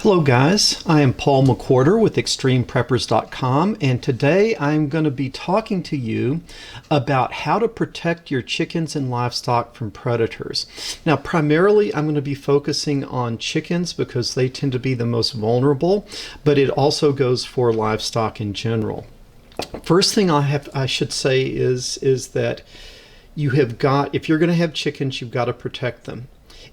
Hello guys, I am Paul McWhorter with ExtremePreppers.com, and today I'm going to be talking to you about how to protect your chickens and livestock from predators. Now primarily I'm going to be focusing on chickens because they tend to be the most vulnerable, but it also goes for livestock in general. First thing I should say is that you have got, if you're going to have chickens, you've got to protect them.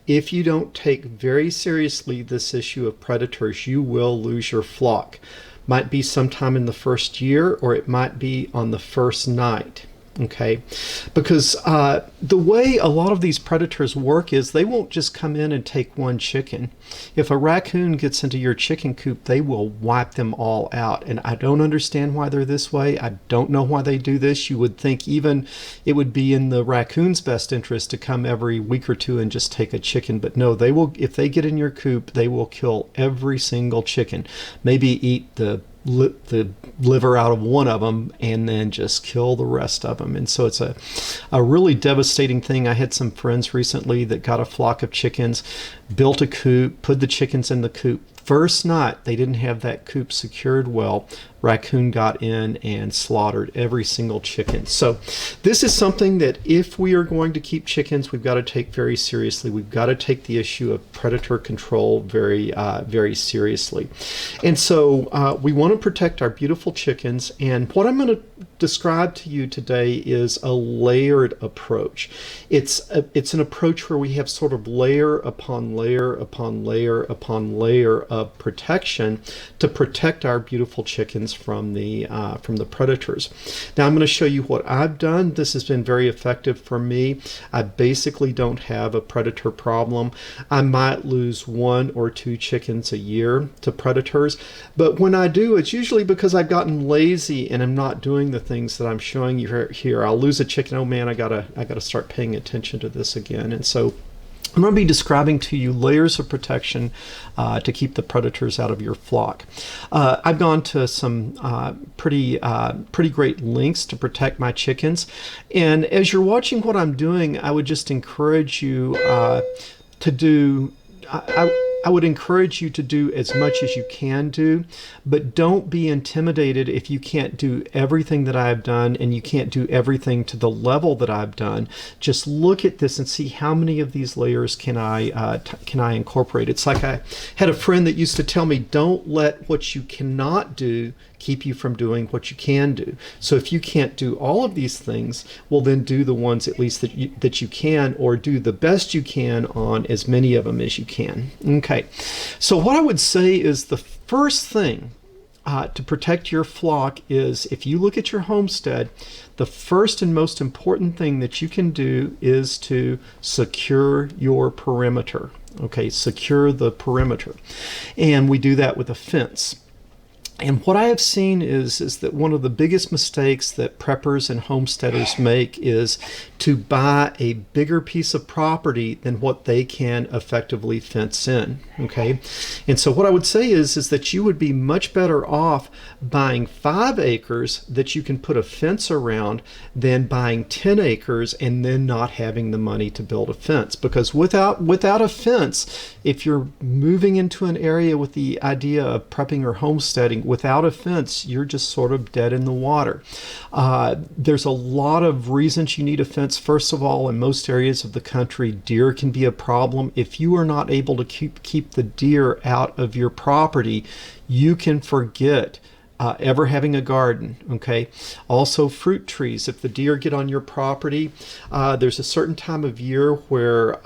If you don't take very seriously this issue of predators, you will lose your flock. Might be sometime in the first year, or it might be on the first night. Okay, because the way a lot of these predators work is they won't just come in and take one chicken. If a raccoon gets into your chicken coop, they will wipe them all out. And I don't understand why they're this way. I don't know why they do this. You would think even it would be in the raccoon's best interest to come every week or two and just take a chicken. But no, they will. If they get in your coop, they will kill every single chicken. Maybe eat the liver out of one of them and then just kill the rest of them. And so it's a really devastating thing. I had some friends recently that got a flock of chickens, built a coop, put the chickens in the coop. First night, they didn't have that coop secured well. Raccoon got in and slaughtered every single chicken. So this is something that if we are going to keep chickens, we've got to take very seriously. We've got to take the issue of predator control very seriously. And so we want to protect our beautiful chickens. And what I'm going to describe to you today is a layered approach. It's an approach where we have sort of layer upon layer upon layer upon layer of protection to protect our beautiful chickens from the predators. Now I'm going to show you what I've done. This has been very effective for me. I basically don't have a predator problem. I might lose 1 or 2 chickens a year to predators, but when I do, it's usually because I've gotten lazy and I'm not doing the things that I'm showing you here. I'll lose a chicken. Oh man, I gotta start paying attention to this again. And so I'm going to be describing to you layers of protection to keep the predators out of your flock. I've gone to some pretty great lengths to protect my chickens. And as you're watching what I'm doing, I would just encourage you to do. I would encourage you to do as much as you can do, but don't be intimidated if you can't do everything that I've done and you can't do everything to the level that I've done. Just look at this and see how many of these layers can I incorporate. It's like I had a friend that used to tell me, don't let what you cannot do keep you from doing what you can do. So if you can't do all of these things, well then do the ones at least that you can, or do the best you can on as many of them as you can. Okay, so what I would say is the first thing to protect your flock is, if you look at your homestead, the first and most important thing that you can do is to secure your perimeter. Okay, secure the perimeter. And we do that with a fence. And what I have seen is that one of the biggest mistakes that preppers and homesteaders make is to buy a bigger piece of property than what they can effectively fence in. Okay, and so what I would say is that you would be much better off buying 5 acres that you can put a fence around than buying 10 acres and then not having the money to build a fence. Because without a fence, if you're moving into an area with the idea of prepping or homesteading, without a fence, you're just sort of dead in the water. There's a lot of reasons you need a fence. First of all, in most areas of the country, deer can be a problem. If you are not able to keep the deer out of your property, you can forget ever having a garden. Okay, also fruit trees. If the deer get on your property, there's a certain time of year where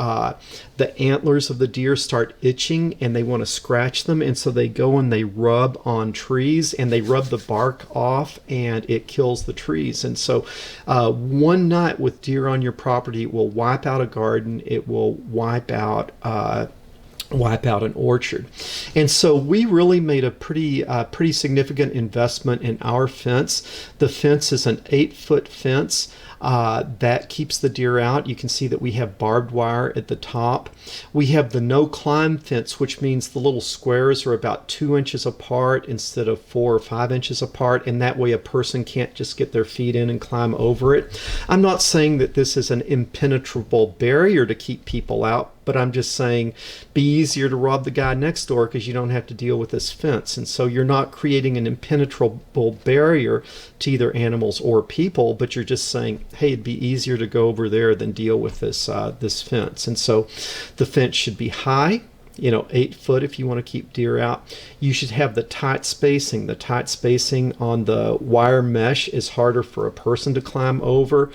the antlers of the deer start itching and they want to scratch them, and so they go and they rub on trees and they rub the bark off and it kills the trees. And so one night with deer on your property will wipe out a garden. It will wipe out an orchard. And so we really made a pretty significant investment in our fence. The fence is an 8-foot fence. That keeps the deer out. You can see that we have barbed wire at the top. We have the no climb fence, which means the little squares are about 2 inches apart instead of 4 or 5 inches apart, and that way a person can't just get their feet in and climb over it. I'm not saying that this is an impenetrable barrier to keep people out, but I'm just saying be easier to rob the guy next door because you don't have to deal with this fence. And so you're not creating an impenetrable barrier to either animals or people, but you're just saying, hey, it'd be easier to go over there than deal with this this fence. And so the fence should be high, 8 foot if you want to keep deer out. You should have the tight spacing. The tight spacing on the wire mesh is harder for a person to climb over,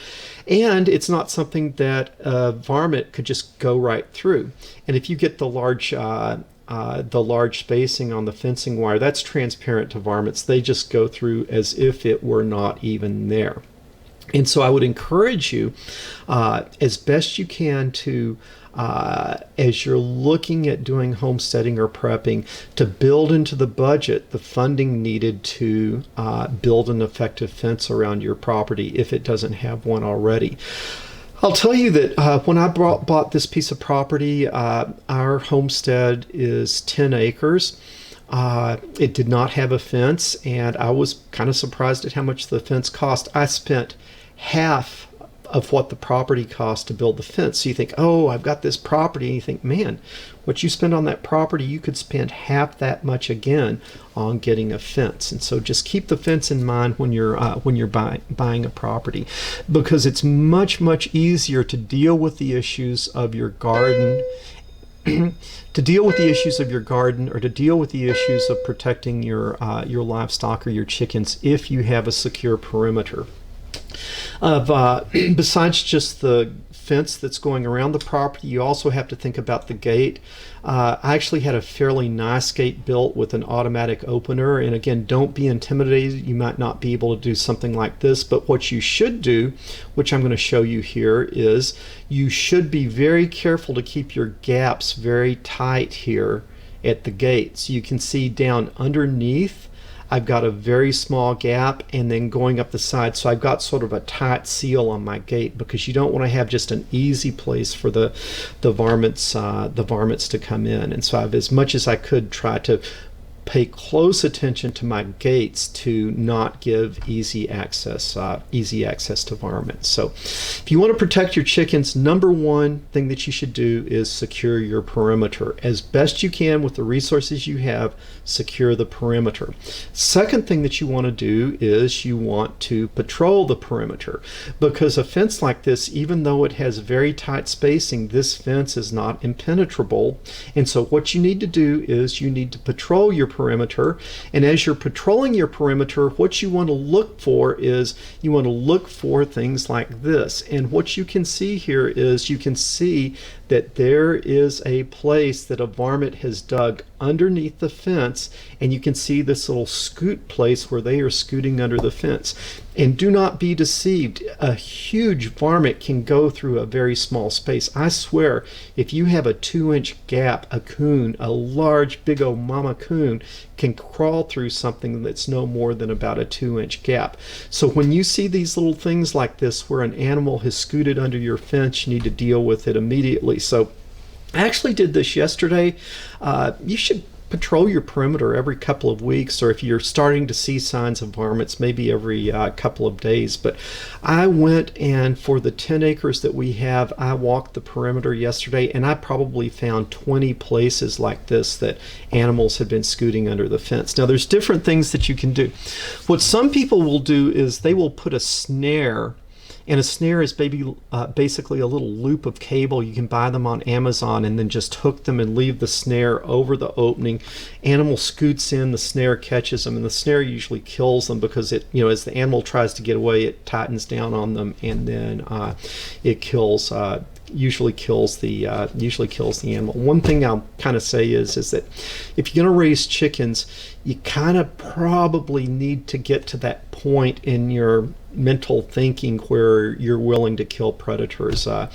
and it's not something that a varmint could just go right through. And if you get the large spacing on the fencing wire, that's transparent to varmints. They just go through as if it were not even there. And so I would encourage you as best you can to as you're looking at doing homesteading or prepping, to build into the budget the funding needed to build an effective fence around your property if it doesn't have one already. I'll tell you that when I bought this piece of property, our homestead is 10 acres. It did not have a fence, and I was kind of surprised at how much the fence cost. I spent half of what the property cost to build the fence. So you think, oh, I've got this property, and you think, man, what you spend on that property, you could spend half that much again on getting a fence. And so just keep the fence in mind when you're buying a property, because it's much easier to deal with the issues of your garden to deal with the issues of your garden, or to deal with the issues of protecting your livestock or your chickens, if you have a secure perimeter. Besides just the fence that's going around the property, you also have to think about the gate. I actually had a fairly nice gate built with an automatic opener, and again, don't be intimidated. You might not be able to do something like this, but what you should do, which I'm going to show you here, is you should be very careful to keep your gaps very tight here at the gate. So you can see down underneath I've got a very small gap, and then going up the side, so I've got sort of a tight seal on my gate, because you don't want to have just an easy place for the varmints to come in. And so I've, as much as I could, try to pay close attention to my gates to not give easy access to varmints. So if you want to protect your chickens, number one thing that you should do is secure your perimeter. As best you can with the resources you have, secure the perimeter. Second thing that you want to do is you want to patrol the perimeter, because a fence like this, even though it has very tight spacing, this fence is not impenetrable. And so what you need to do is you need to patrol your perimeter. And as you're patrolling your perimeter, what you want to look for is you want to look for things like this. And what you can see here is you can see that there is a place that a varmint has dug underneath the fence, and you can see this little scoot place where they are scooting under the fence. And do not be deceived, a huge varmint can go through a very small space. I swear, if you have a 2-inch gap, a coon, a large big old mama coon, can crawl through something that's no more than about a 2-inch gap. So when you see these little things like this where an animal has scooted under your fence, you need to deal with it immediately. So I actually did this yesterday. You should patrol your perimeter every couple of weeks, or if you're starting to see signs of varmints, maybe every couple of days. But I went, and for the 10 acres that we have, I walked the perimeter yesterday, and I probably found 20 places like this that animals had been scooting under the fence. Now there's different things that you can do. What some people will do is they will put a snare. And a snare is basically a little loop of cable. You can buy them on Amazon, and then just hook them and leave the snare over the opening. Animal scoots in, the snare catches them, and the snare usually kills them, because it, as the animal tries to get away, it tightens down on them, and then it usually kills the animal. One thing I'll kind of say is that if you're going to raise chickens, you kind of probably need to get to that point in your mental thinking where you're willing to kill predators. I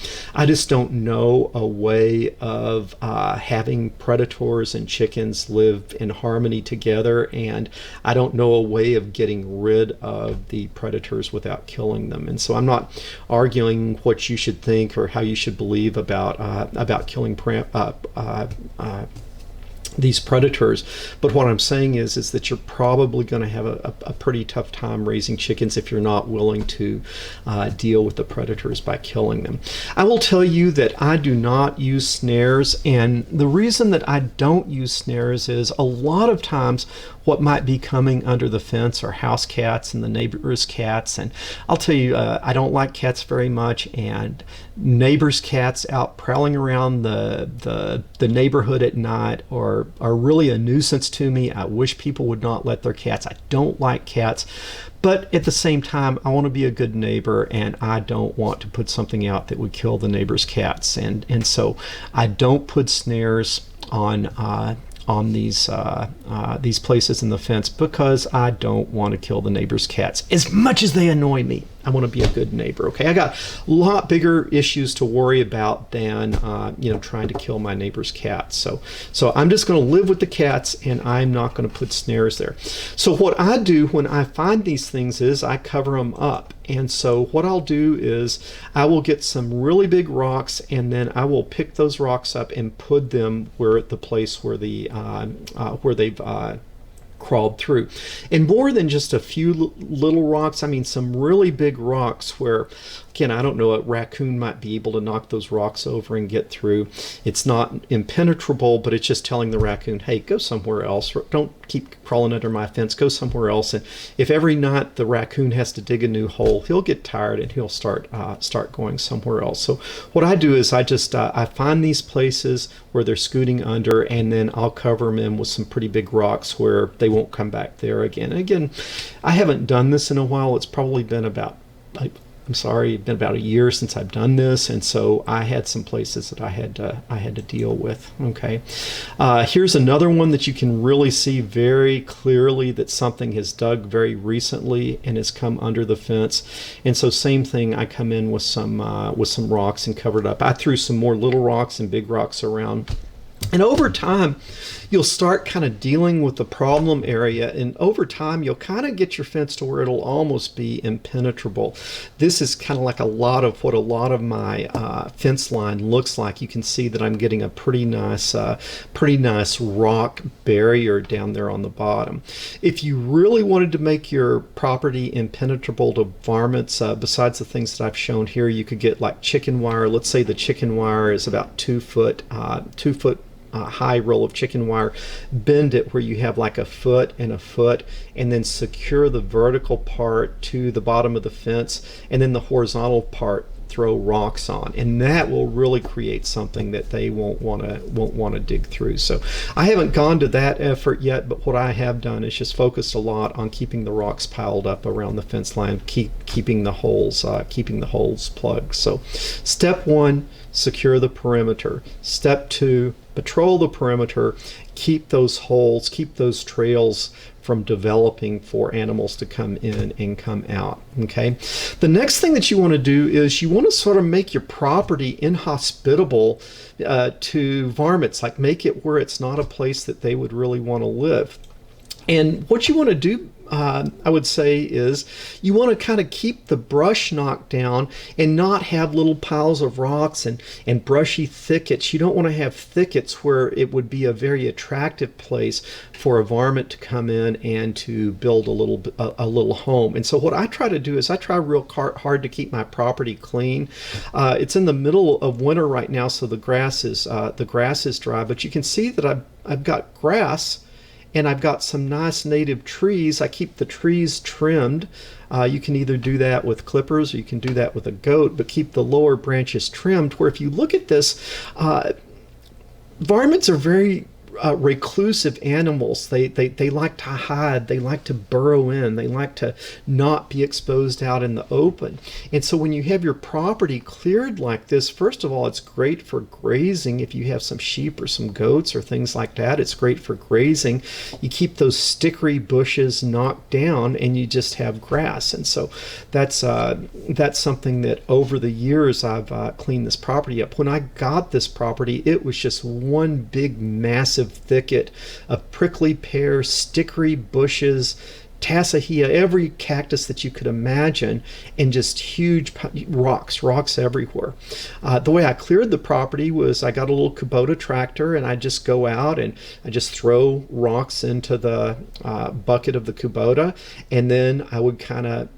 just don't know a way of having predators and chickens live in harmony together, and I don't know a way of getting rid of the predators without killing them. And so I'm not arguing what you should think or how you should believe about killing these predators, but what I'm saying is that you're probably going to have a pretty tough time raising chickens if you're not willing to deal with the predators by killing them. I will tell you that I do not use snares, and the reason that I don't use snares is a lot of times what might be coming under the fence are house cats and the neighbor's cats, and I'll tell you, I don't like cats very much, and neighbors' cats out prowling around the neighborhood at night are really a nuisance to me. I wish people would not let their cats. I don't like cats, but at the same time, I want to be a good neighbor, and I don't want to put something out that would kill the neighbor's cats, and so I don't put snares on these places in the fence because I don't want to kill the neighbor's cats. As much as they annoy me, I want to be a good neighbor. Okay, I got a lot bigger issues to worry about than trying to kill my neighbor's cats. So I'm just going to live with the cats, and I'm not going to put snares there. So what I do when I find these things is I cover them up. And so what I'll do is I will get some really big rocks, and then I will pick those rocks up and put them where the place where they've crawled through. And more than just a few little rocks, I mean some really big rocks where, again, I don't know, a raccoon might be able to knock those rocks over and get through. It's not impenetrable, but it's just telling the raccoon, hey, go somewhere else. Don't keep crawling under my fence. Go somewhere else. And if every night the raccoon has to dig a new hole, he'll get tired and he'll start going somewhere else. So what I do is I find these places where they're scooting under, and then I'll cover them in with some pretty big rocks where they won't come back there again. And again, I haven't done this in a while. It's probably been about it's been about a year since I've done this, and so I had some places that I had to deal with. Okay, here's another one that you can really see very clearly that something has dug very recently and has come under the fence. And so same thing, I come in with some rocks and cover it up. I threw some more little rocks and big rocks around. And over time, you'll start kind of dealing with the problem area, and over time, you'll kind of get your fence to where it'll almost be impenetrable. This is kind of like a lot of my fence line looks like. You can see that I'm getting a pretty nice rock barrier down there on the bottom. If you really wanted to make your property impenetrable to varmints, besides the things that I've shown here, you could get like chicken wire. Let's say the chicken wire is about 2 foot high roll of chicken wire. Bend it where you have like a foot, and then secure the vertical part to the bottom of the fence, and then the horizontal part throw rocks on, and that will really create something that they won't want to dig through. So I haven't gone to that effort yet, but what I have done is just focused a lot on keeping the rocks piled up around the fence line, keeping the holes plugged. So step 1, secure the perimeter. Step 2, patrol the perimeter, keep those holes, keep those trails from developing for animals to come in and come out. Okay. The next thing that you want to do is you want to sort of make your property inhospitable to varmints, like make it where it's not a place that they would really want to live. And what you want to do, I would say, is you want to kind of keep the brush knocked down and not have little piles of rocks and brushy thickets. You don't want to have thickets where it would be a very attractive place for a varmint to come in and to build a little home. And so what I try to do is I try real hard to keep my property clean. It's in the middle of winter right now, so the grass is dry, but you can see that I've got grass, and I've got some nice native trees. I keep the trees trimmed. You can either do that with clippers or you can do that with a goat, but keep the lower branches trimmed, where if you look at this, varmints are very reclusive animals. They like to hide. They like to burrow in. They like to not be exposed out in the open. And so when you have your property cleared like this, first of all, it's great for grazing. If you have some sheep or some goats or things like that, it's great for grazing. You keep those stickery bushes knocked down and you just have grass. And so that's something that over the years I've cleaned this property up. When I got this property, it was just one big massive thicket of prickly pear, stickery bushes, tassajia, every cactus that you could imagine, and just huge rocks everywhere. The way I cleared the property was I got a little Kubota tractor and I just go out and I just throw rocks into the bucket of the Kubota, and then I would kind of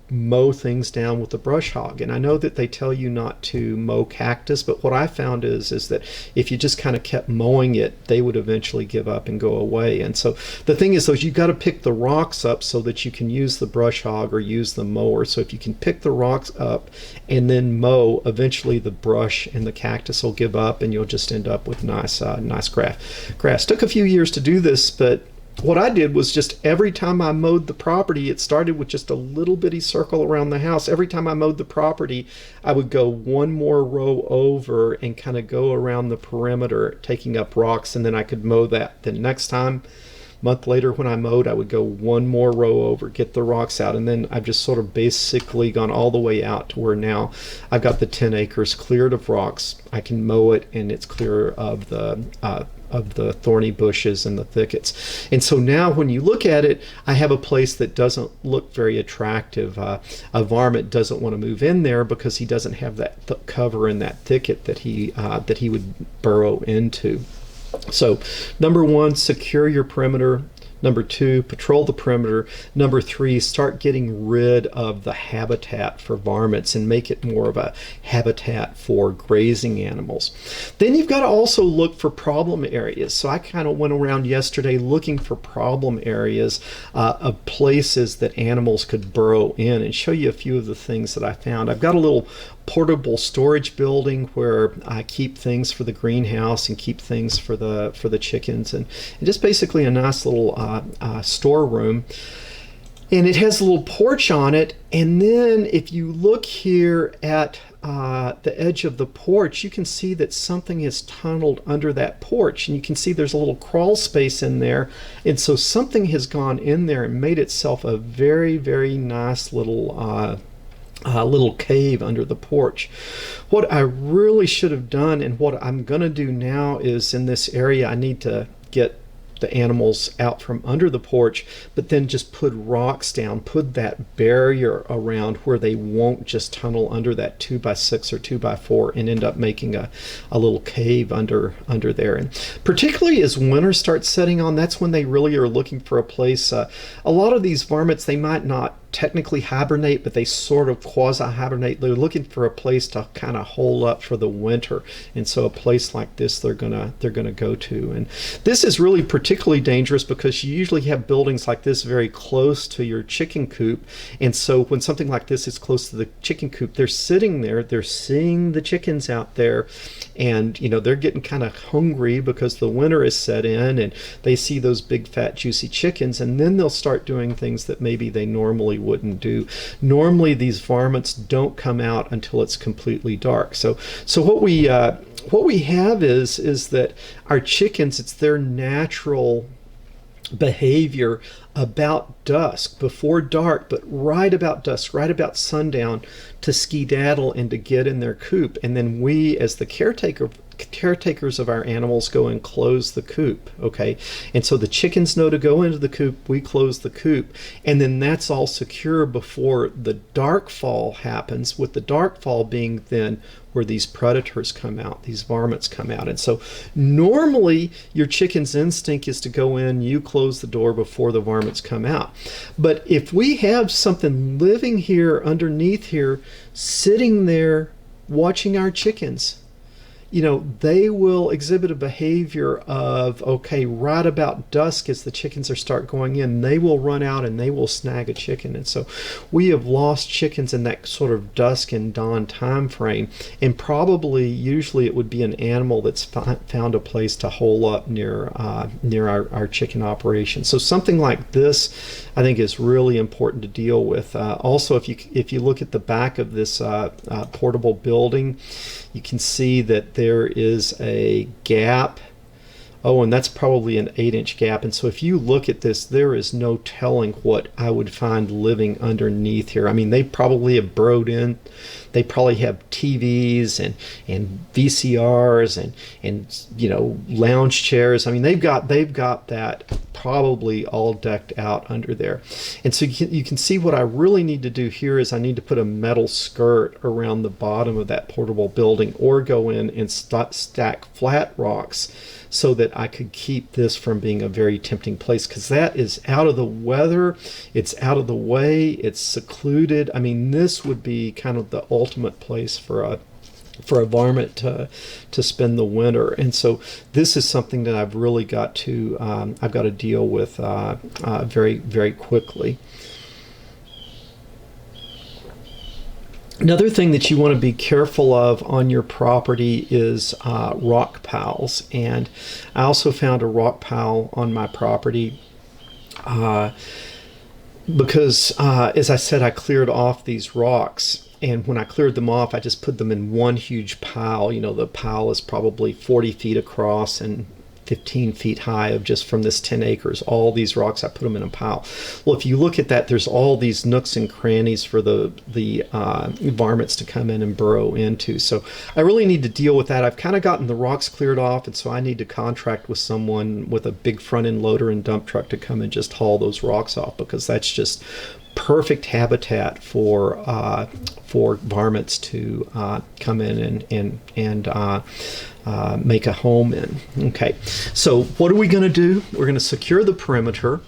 mow things down with the brush hog. And I know that they tell you not to mow cactus, but what I found is that if you just kind of kept mowing it, they would eventually give up and go away. And so the thing is, though, you've got to pick the rocks up so that you can use the brush hog or use the mower. So if you can pick the rocks up and then mow, eventually the brush and the cactus will give up and you'll just end up with nice grass. Took a few years to do this, but what I did was just every time I mowed the property, it started with just a little bitty circle around the house. Every time I mowed the property, I would go one more row over and kind of go around the perimeter, taking up rocks, and then I could mow that. Then next time, a month later when I mowed, I would go one more row over, get the rocks out, and then I've just sort of basically gone all the way out to where now I've got the 10 acres cleared of rocks. I can mow it, and it's clear of the thorny bushes and the thickets. And so now when you look at it, I have a place that doesn't look very attractive. A varmint doesn't want to move in there because he doesn't have that cover in that thicket that he would burrow into. So number one, secure your perimeter. Number two, patrol the perimeter. Number three, start getting rid of the habitat for varmints and make it more of a habitat for grazing animals. Then you've got to also look for problem areas. So I kind of went around yesterday looking for problem areas of places that animals could burrow in and show you a few of the things that I found. I've got a little portable storage building where I keep things for the greenhouse and keep things for the chickens, and just basically a nice little storeroom. And it has a little porch on it, and then if you look here at the edge of the porch, you can see that something is tunneled under that porch, and you can see there's a little crawl space in there, and so something has gone in there and made itself a very, very nice little cave under the porch. What I really should have done, and what I'm going to do now, is in this area I need to get the animals out from under the porch, but then just put rocks down, put that barrier around where they won't just tunnel under that 2x6 or 2x4 and end up making a little cave under there. And particularly as winter starts setting on, that's when they really are looking for a place. A lot of these varmints, they might not technically hibernate, but they sort of quasi-hibernate. They're looking for a place to kind of hole up for the winter, and so a place like this they're gonna go to. And this is really particularly dangerous because you usually have buildings like this very close to your chicken coop, and so when something like this is close to the chicken coop, they're sitting there, they're seeing the chickens out there, and they're getting kind of hungry because the winter is set in, and they see those big fat juicy chickens, and then they'll start doing things that maybe they normally wouldn't do. Normally these varmints don't come out until it's completely dark. So what we have is that our chickens, it's their natural behavior about dusk, before dark, but right about dusk, right about sundown, to skedaddle and to get in their coop. And then we, as the caretakers of our animals, go and close the coop. Okay, and so the chickens know to go into the coop, we close the coop, and then that's all secure before the dark fall happens, with the dark fall being then where these predators come out, these varmints come out. And so normally your chicken's instinct is to go in, you close the door before the varmints come out. But if we have something living here underneath here, sitting there watching our chickens, they will exhibit a behavior of, okay, right about dusk as the chickens are start going in, they will run out and they will snag a chicken. And so we have lost chickens in that sort of dusk and dawn time frame, and probably usually it would be an animal that's found a place to hole up near our chicken operation. So something like this I think is really important to deal with. Also, if you look at the back of this portable building, you can see that there is a gap. Oh, and that's probably an 8-inch gap. And so if you look at this, there is no telling what I would find living underneath here. I mean, they probably have burrowed in. They probably have TVs and VCRs and lounge chairs. I mean, they've got that probably all decked out under there. And so you can see what I really need to do here is I need to put a metal skirt around the bottom of that portable building, or go in and stack flat rocks so that I could keep this from being a very tempting place, because that is out of the weather, it's out of the way, it's secluded. I mean, this would be kind of the ultimate place for a varmint to spend the winter. And so this is something that I've really got to deal with very, very quickly. Another thing that you want to be careful of on your property is rock piles. And I also found a rock pile on my property because, as I said, I cleared off these rocks. And when I cleared them off, I just put them in one huge pile. The pile is probably 40 feet across and 15 feet high, of just from this 10 acres. All these rocks, I put them in a pile. Well, if you look at that, there's all these nooks and crannies for the varmints to come in and burrow into. So I really need to deal with that. I've kind of gotten the rocks cleared off, and so I need to contract with someone with a big front end loader and dump truck to come and just haul those rocks off, because that's just perfect habitat for varmints to come in and make a home in. Okay, so what are we going to do? We're going to secure the perimeter.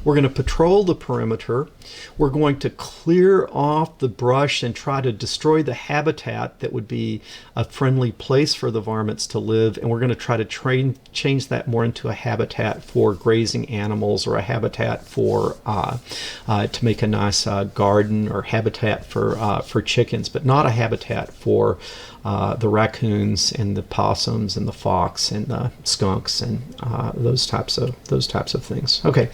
We're going to patrol the perimeter. We're going to clear off the brush and try to destroy the habitat that would be a friendly place for the varmints to live. And we're going to try to change that more into a habitat for grazing animals, or a habitat for to make a nice garden, or habitat for chickens, but not a habitat for the raccoons and the possums and the fox and the skunks and those types of things. Okay,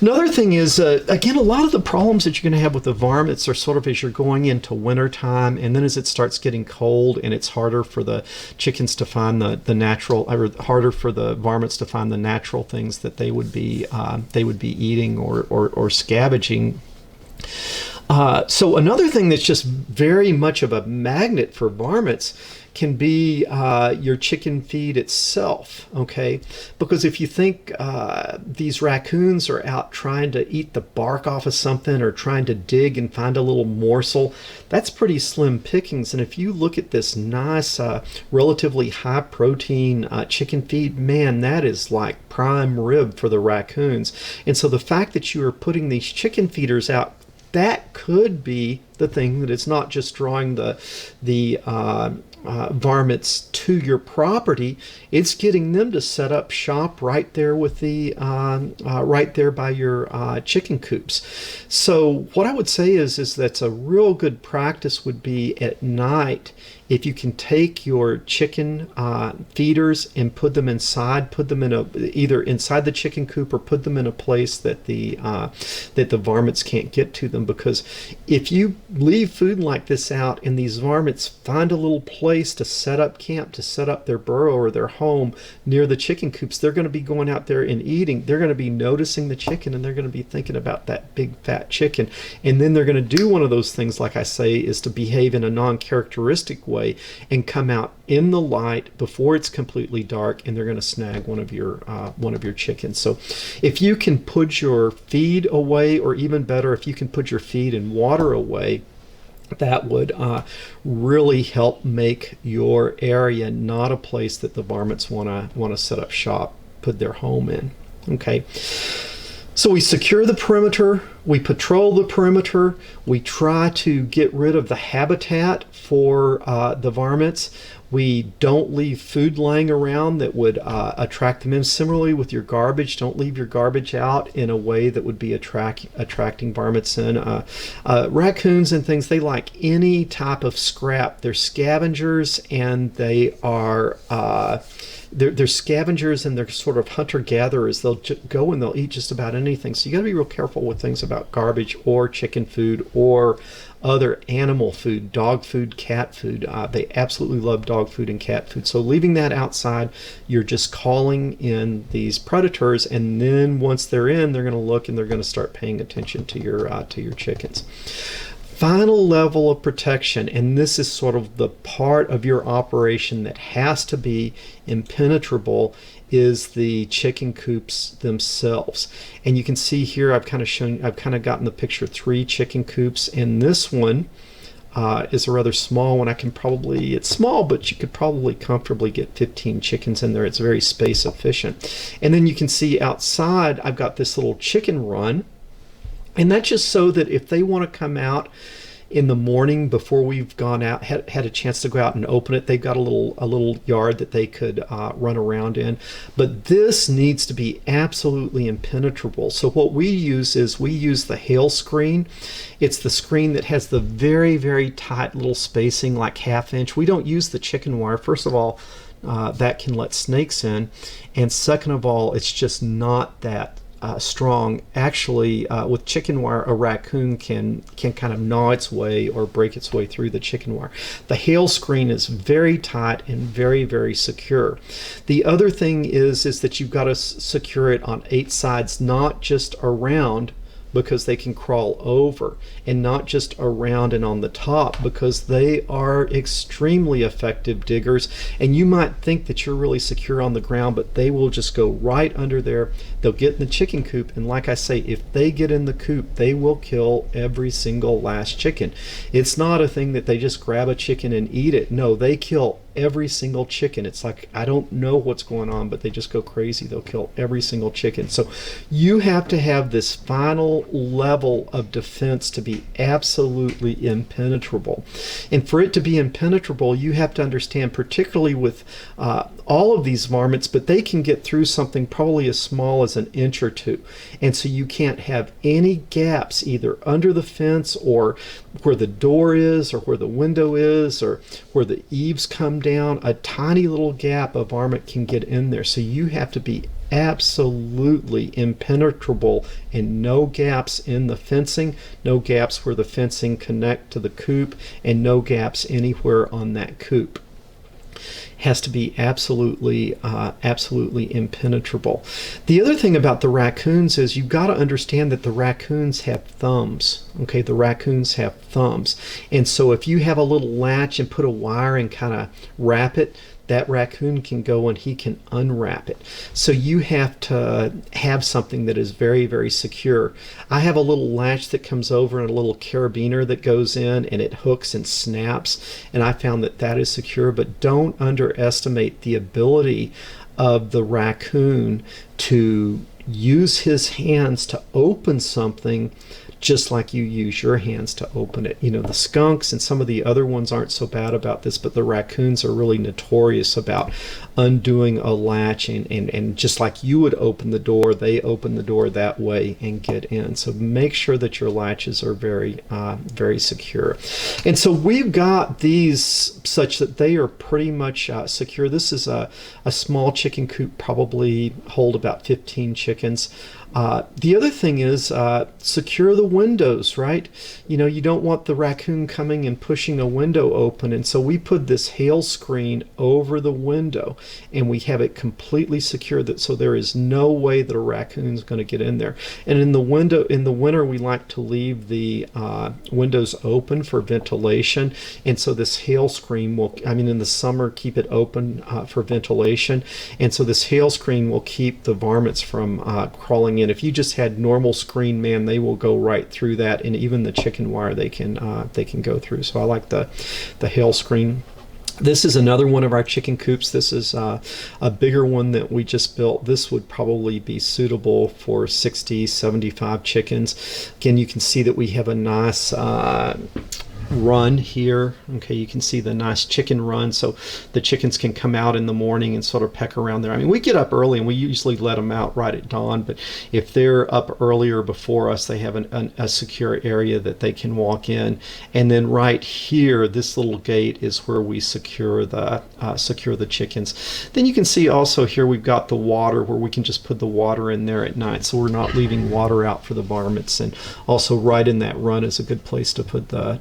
another thing is again, a lot of the problems that you're going to have with the varmints are sort of as you're going into winter time, and then as it starts getting cold and it's harder for the chickens to find the natural, or harder for the varmints to find the natural things that they would be eating or scavenging. So another thing that's just very much of a magnet for varmints can be your chicken feed itself, okay? Because if you think these raccoons are out trying to eat the bark off of something, or trying to dig and find a little morsel, that's pretty slim pickings. And if you look at this nice, relatively high protein chicken feed, man, that is like prime rib for the raccoons. And so the fact that you are putting these chicken feeders out, that could be the thing that it's not just drawing the varmints to your property, it's getting them to set up shop right there with the right there by your chicken coops. So what I would say is that's a real good practice would be at night, if you can take your chicken feeders and put them inside, put them in either inside the chicken coop, or put them in a place that the varmints can't get to them. Because if you leave food like this out and these varmints find a little place to set up camp, to set up their burrow or their home near the chicken coops, they're going to be going out there and eating. They're going to be noticing the chicken, and they're going to be thinking about that big fat chicken. And then they're going to do one of those things, like I say, is to behave in a non-characteristic way and come out in the light before it's completely dark, and they're going to snag one of your chickens. So if you can put your feed away, or even better, if you can put your feed and water away, that would really help make your area not a place that the varmints want to set up shop, put their home in. Okay. So we secure the perimeter, we patrol the perimeter, we try to get rid of the habitat for the varmints. We don't leave food laying around that would attract them in. Similarly with your garbage, don't leave your garbage out in a way that would be attracting varmints in. Raccoons and things, they like any type of scrap. They're scavengers, and they are they're scavengers, and they're sort of hunter-gatherers. They'll go and they'll eat just about anything. So you got to be real careful with things about garbage or chicken food or other animal food, dog food, cat food. They absolutely love dog food and cat food. So leaving that outside, you're just calling in these predators, and then once they're in, they're going to look and they're going to start paying attention to your chickens. Final level of protection, and this is sort of the part of your operation that has to be impenetrable, is the chicken coops themselves. And you can see here I've kind of gotten the picture 3 chicken coops, and this one is a rather small one. It's small, but you could probably comfortably get 15 chickens in there. It's very space efficient. And then you can see outside I've got this little chicken run. And that's just so that if they want to come out in the morning before we've gone out, had a chance to go out and open it, they've got a little yard that they could run around in. But this needs to be absolutely impenetrable. So what we use the hail screen. It's the screen that has the very, very tight little spacing, like 1/2 inch. We don't use the chicken wire. First of all, that can let snakes in. And second of all, it's just not that strong. Actually, with chicken wire, a raccoon can kind of gnaw its way or break its way through the chicken wire. The hail screen is very tight and very, very secure. The other thing is that you've got to secure it on 8 sides, not just around, because they can crawl over, and not just around and on the top, because they are extremely effective diggers. And you might think that you're really secure on the ground, but they will just go right under there. They'll get in the chicken coop, and like I say, if they get in the coop, they will kill every single last chicken. It's not a thing that they just grab a chicken and eat it. No, they kill every single chicken. It's like, I don't know what's going on, but they just go crazy. They'll kill every single chicken. So you have to have this final level of defense to be absolutely impenetrable. And for it to be impenetrable, you have to understand, particularly with all of these varmints, but they can get through something probably as small as 1 inch or 2. And so you can't have any gaps either under the fence or where the door is or where the window is or where the eaves come down. A tiny little gap a varmint can get in there. So you have to be absolutely impenetrable, and no gaps in the fencing, no gaps where the fencing connect to the coop, and no gaps anywhere on that coop. Has to be absolutely impenetrable. The other thing about the raccoons is you've got to understand that the raccoons have thumbs. Okay, the raccoons have thumbs, and so if you have a little latch and put a wire and kind of wrap it, that raccoon can go and he can unwrap it. So you have to have something that is very, very secure. I have a little latch that comes over and a little carabiner that goes in, and it hooks and snaps, and I found that that is secure. But don't underestimate the ability of the raccoon to use his hands to open something just like you use your hands to open it. You know, the skunks and some of the other ones aren't so bad about this, but the raccoons are really notorious about undoing a latch, and just like you would open the door, they open the door that way and get in. So make sure that your latches are very, very secure. And so we've got these such that they are pretty much secure. This is a small chicken coop, probably hold about 15 chickens. The other thing is secure the windows, right? You know, you don't want the raccoon coming and pushing a window open, and so we put this hail screen over the window, and we have it completely secure, that so there is no way that a raccoon is going to get in there. And in the winter, we like to leave the windows open for ventilation, and so this hail screen will, in the summer, keep it open for ventilation, and so this hail screen will keep the varmints from crawling in. If you just had normal screen, man, they will go right through that, and even the chicken wire they can go through. So I like the hail screen. This is another one of our chicken coops. This is a bigger one that we just built. This would probably be suitable for 60, 75 chickens. Again, you can see that we have a nice run here. Okay, you can see the nice chicken run, so the chickens can come out in the morning and sort of peck around there. I mean, we get up early and we usually let them out right at dawn, but if they're up earlier before us, they have a secure area that they can walk in. And then right here, this little gate is where we secure the chickens. Then you can see also here we've got the water, where we can just put the water in there at night, so we're not leaving water out for the varmints. And also right in that run is a good place to put the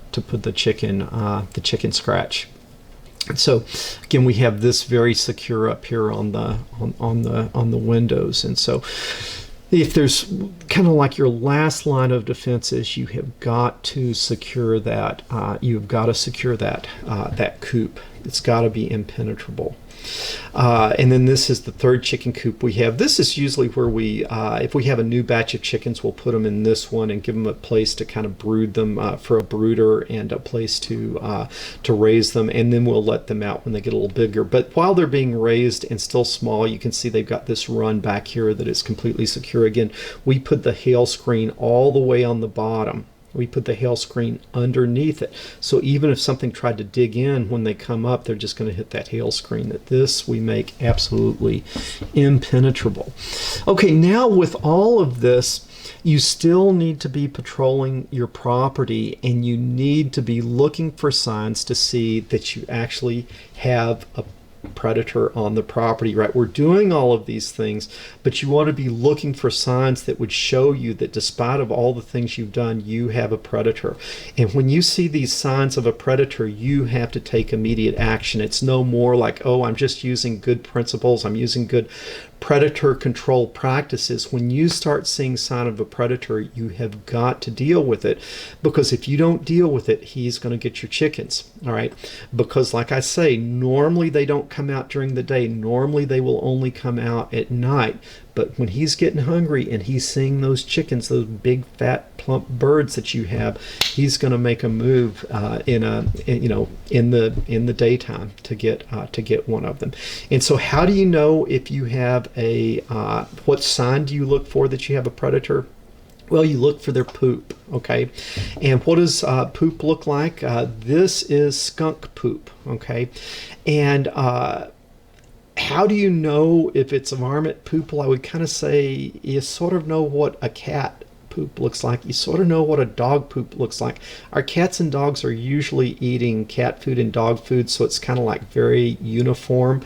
chicken scratch. And so again, we have this very secure up here on the windows. And so if there's kind of like your last line of defense is you have got to secure that that coop. It's got to be impenetrable. And then this is the third chicken coop we have. This is usually where we, if we have a new batch of chickens, we'll put them in this one and give them a place to kind of brood them for a brooder and a place to raise them, and then we'll let them out when they get a little bigger. But while they're being raised and still small, you can see they've got this run back here that is completely secure. Again, we put the hail screen all the way on the bottom. We put the hail screen underneath it. So even if something tried to dig in when they come up, they're just going to hit that hail screen. That this we make absolutely impenetrable. Okay, now with all of this, you still need to be patrolling your property, and you need to be looking for signs to see that you actually have a predator on the property, right? We're doing all of these things, but you want to be looking for signs that would show you that despite of all the things you've done, you have a predator. And when you see these signs of a predator, you have to take immediate action. It's no more like, oh, I'm just using good principles, I'm using good predator control practices. When you start seeing sign of a predator, you have got to deal with it, because if you don't deal with it, he's going to get your chickens. All right, because like I say, normally they don't come out during the day. Normally they will only come out at night. But when he's getting hungry and he's seeing those chickens, those big fat plump birds that you have, he's going to make a move in the daytime to get one of them. And so how do you know if you have what sign do you look for that you have a predator? Well, you look for their poop, okay? And what does poop look like? This is skunk poop, okay? And how do you know if it's a varmint poop? Well, I would kind of say you sort of know what a cat poop looks like. You sort of know what a dog poop looks like. Our cats and dogs are usually eating cat food and dog food, so it's kind of like very uniform,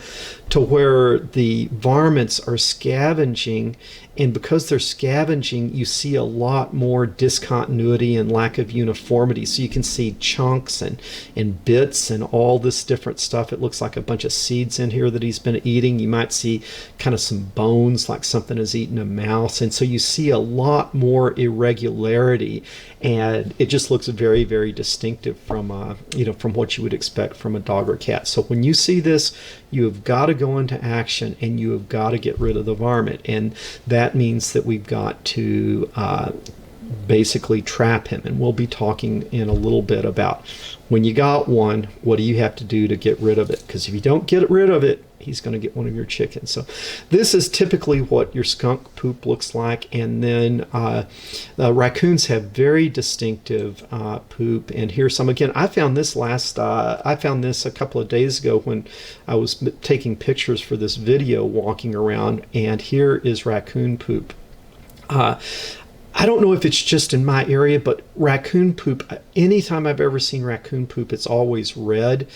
to where the varmints are scavenging, and because they're scavenging, you see a lot more discontinuity and lack of uniformity. So you can see chunks and bits and all this different stuff. It looks like a bunch of seeds in here that he's been eating. You might see kind of some bones, like something has eaten a mouse. And so you see a lot more irregularity, and it just looks very, very distinctive from from what you would expect from a dog or cat. So when you see this, you have got to go into action, and you have got to get rid of the varmint. And that means that we've got to basically trap him. And we'll be talking in a little bit about when you got one, what do you have to do to get rid of it? Because if you don't get rid of it, he's going to get one of your chickens. So this is typically what your skunk poop looks like. And then raccoons have very distinctive poop. And here's some. Again, I found this a couple of days ago when I was taking pictures for this video, walking around, and here is raccoon poop. I don't know if it's just in my area, but raccoon poop, anytime I've ever seen raccoon poop, it's always red.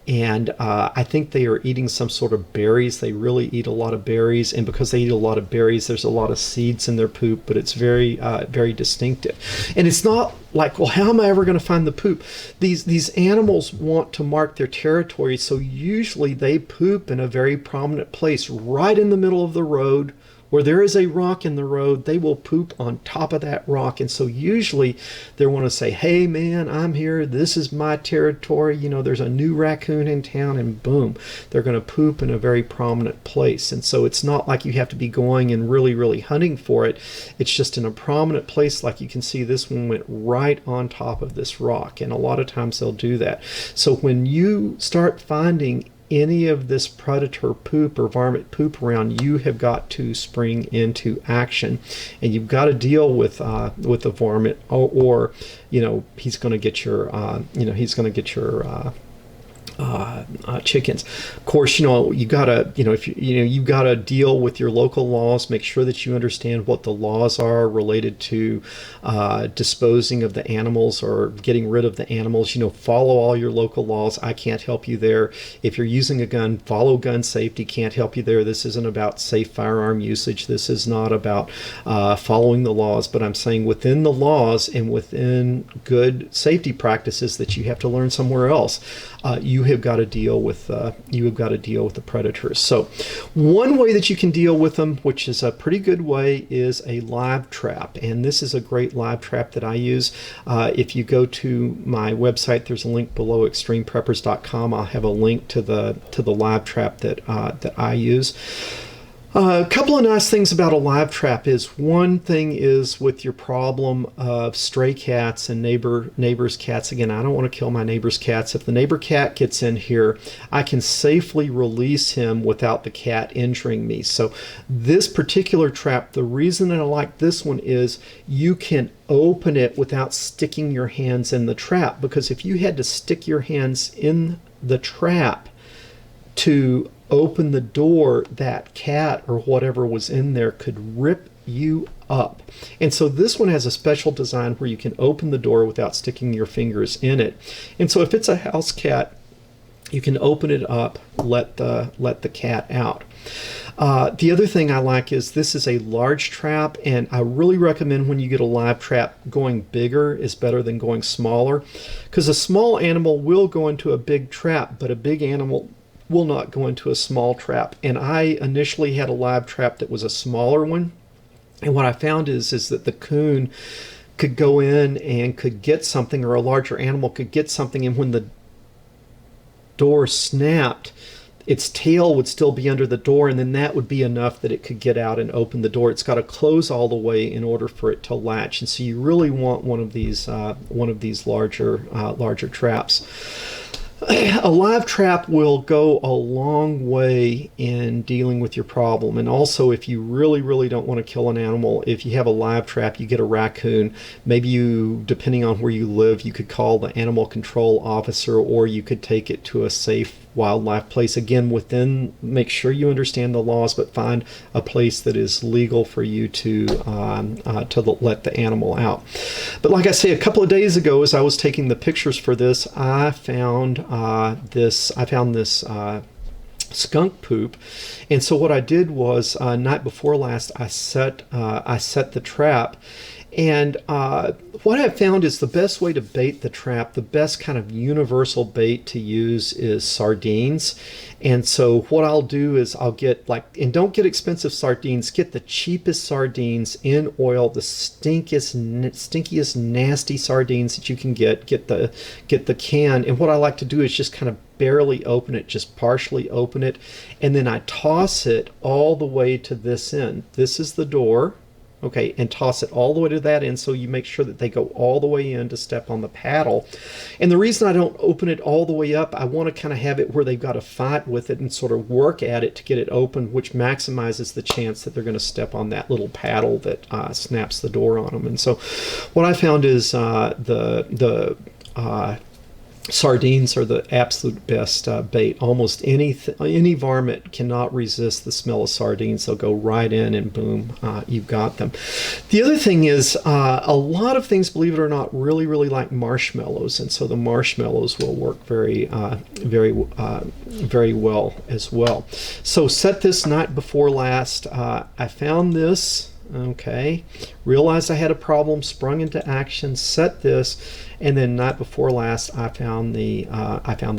And I think they are eating some sort of berries. They really eat a lot of berries. And because they eat a lot of berries, there's a lot of seeds in their poop, but it's very, very distinctive. And it's not like, well, how am I ever going to find the poop? These animals want to mark their territory. So usually they poop in a very prominent place right in the middle of the road. Where there is a rock in the road, they will poop on top of that rock. And so usually they want to say, hey man, I'm here, this is my territory, there's a new raccoon in town, and boom, they're going to poop in a very prominent place. And so it's not like you have to be going and really, really hunting for it. It's just in a prominent place. Like you can see, this one went right on top of this rock, and a lot of times they'll do that. So when you start finding any of this predator poop or varmint poop around, you have got to spring into action, and you've got to deal with the varmint, or he's going to get your chickens. Of course, you gotta, if you gotta deal with your local laws. Make sure that you understand what the laws are related to disposing of the animals or getting rid of the animals. Follow all your local laws. I can't help you there. If you're using a gun, follow gun safety. Can't help you there. This isn't about safe firearm usage. This is not about following the laws, but I'm saying within the laws and within good safety practices that you have to learn somewhere else, you have got to deal with the predators. So one way that you can deal with them, which is a pretty good way, is a live trap, and this is a great live trap that I use. If you go to my website, there's a link below, extremepreppers.com. I'll have a link to the live trap that I use. A couple of nice things about a live trap is, one thing is with your problem of stray cats and neighbor's cats. Again, I don't want to kill my neighbor's cats. If the neighbor cat gets in here, I can safely release him without the cat injuring me. So this particular trap, the reason that I like this one is you can open it without sticking your hands in the trap, because if you had to stick your hands in the trap to open the door, that cat or whatever was in there could rip you up. And so this one has a special design where you can open the door without sticking your fingers in it. And so if it's a house cat, you can open it up, let the cat out. The other thing I like is this is a large trap, and I really recommend when you get a live trap, going bigger is better than going smaller, because a small animal will go into a big trap, but a big animal will not go into a small trap. And I initially had a live trap that was a smaller one, and what I found is that the coon could go in and could get something, or a larger animal could get something, and when the door snapped, its tail would still be under the door, and then that would be enough that it could get out and open the door. It's got to close all the way in order for it to latch, and so you really want one of these larger traps. A live trap will go a long way in dealing with your problem. And also, if you really don't want to kill an animal, if you have a live trap, you get a raccoon, maybe you, depending on where you live, you could call the animal control officer, or you could take it to a safe wildlife place. Again, make sure you understand the laws, but find a place that is legal for you to let the animal out. But like I say, a couple of days ago, as I was taking the pictures for this, I found this skunk poop, and so what I did was, night before last, I set the trap. And what I've found is the best way to bait the trap, the best kind of universal bait to use, is sardines. And so what I'll do is I'll get and don't get expensive sardines, get the cheapest sardines in oil, the stinkiest nasty sardines that you can get the can. And what I like to do is just kind of barely open it, just partially open it, and then I toss it all the way to this end. This is the door. Okay, and toss it all the way to that end, so you make sure that they go all the way in to step on the paddle. And the reason I don't open it all the way up, I want to kind of have it where they've got to fight with it and sort of work at it to get it open, which maximizes the chance that they're going to step on that little paddle that snaps the door on them. And so what I found is the sardines are the absolute best bait. Almost any varmint cannot resist the smell of sardines. They'll go right in, and boom, you've got them. The other thing is, a lot of things, believe it or not, really like marshmallows, and so the marshmallows will work very well as well. So set this night before last. I found this. Okay, realized I had a problem, sprung into action, set this, and then night before last I found the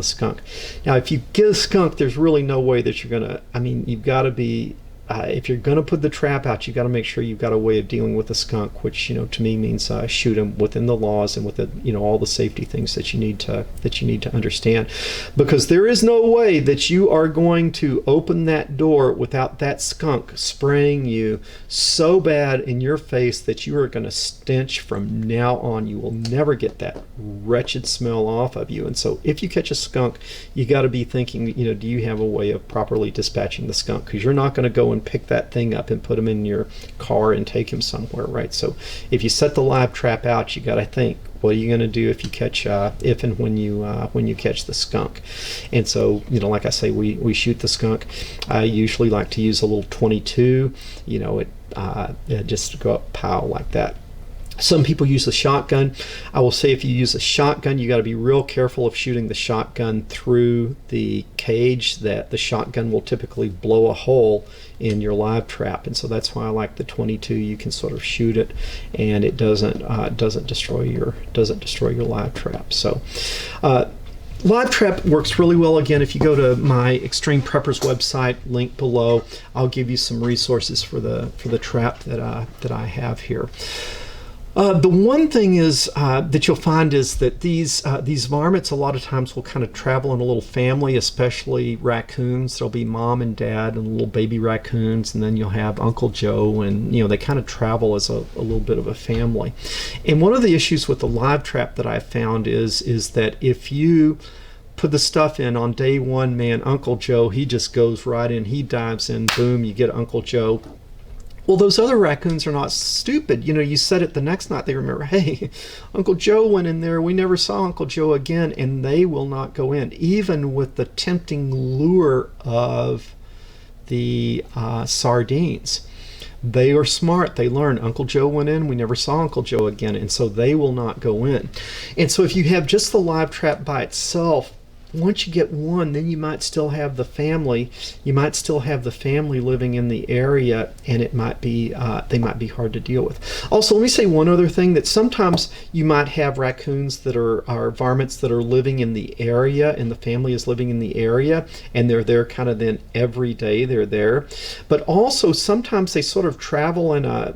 skunk. Now, if you get a skunk, there's really no way that you're gonna. I mean, you've got to be if you're going to put the trap out, you got to make sure you've got a way of dealing with a skunk, which to me means shoot them within the laws and with all the safety things that you need to understand, because there is no way that you are going to open that door without that skunk spraying you so bad in your face that you are going to stench from now on. You will never get that wretched smell off of you. And so if you catch a skunk, you got to be thinking, do you have a way of properly dispatching the skunk? Because you're not going to go and pick that thing up and put him in your car and take him somewhere, right? So if you set the live trap out, you got to think, what are you going to do if you catch if and when you catch the skunk? And so like I say, we shoot the skunk. I usually like to use a little 22, just to go up pow like that. Some people use a shotgun. I will say, if you use a shotgun, you got to be real careful of shooting the shotgun through the cage. That the shotgun will typically blow a hole in your live trap, and so that's why I like the 22. You can sort of shoot it, and it doesn't destroy your live trap. So. Live trap works really well. Again, if you go to my Extreme Preppers website, link below, I'll give you some resources for the trap that I have here. The one thing is that you'll find is that these varmints a lot of times will kind of travel in a little family, especially raccoons. There'll be mom and dad and little baby raccoons, and then you'll have Uncle Joe, and they kind of travel as a little bit of a family. And one of the issues with the live trap that I've found is that if you put the stuff in on day one, man, Uncle Joe, he just goes right in, he dives in, boom, you get Uncle Joe. Well, those other raccoons are not stupid. You set it the next night, they remember, hey, Uncle Joe went in there, we never saw Uncle Joe again, and they will not go in, even with the tempting lure of the sardines. They are smart. They learn, Uncle Joe went in, we never saw Uncle Joe again, and so they will not go in. And so if you have just the live trap by itself, once you get one, then you might still have the family. You might still have the family living in the area, and it might be they might be hard to deal with. Also, let me say one other thing, that sometimes you might have raccoons that are varmints that are living in the area, and the family is living in the area, and they're there kind of then every day they're there. But also sometimes they sort of travel in a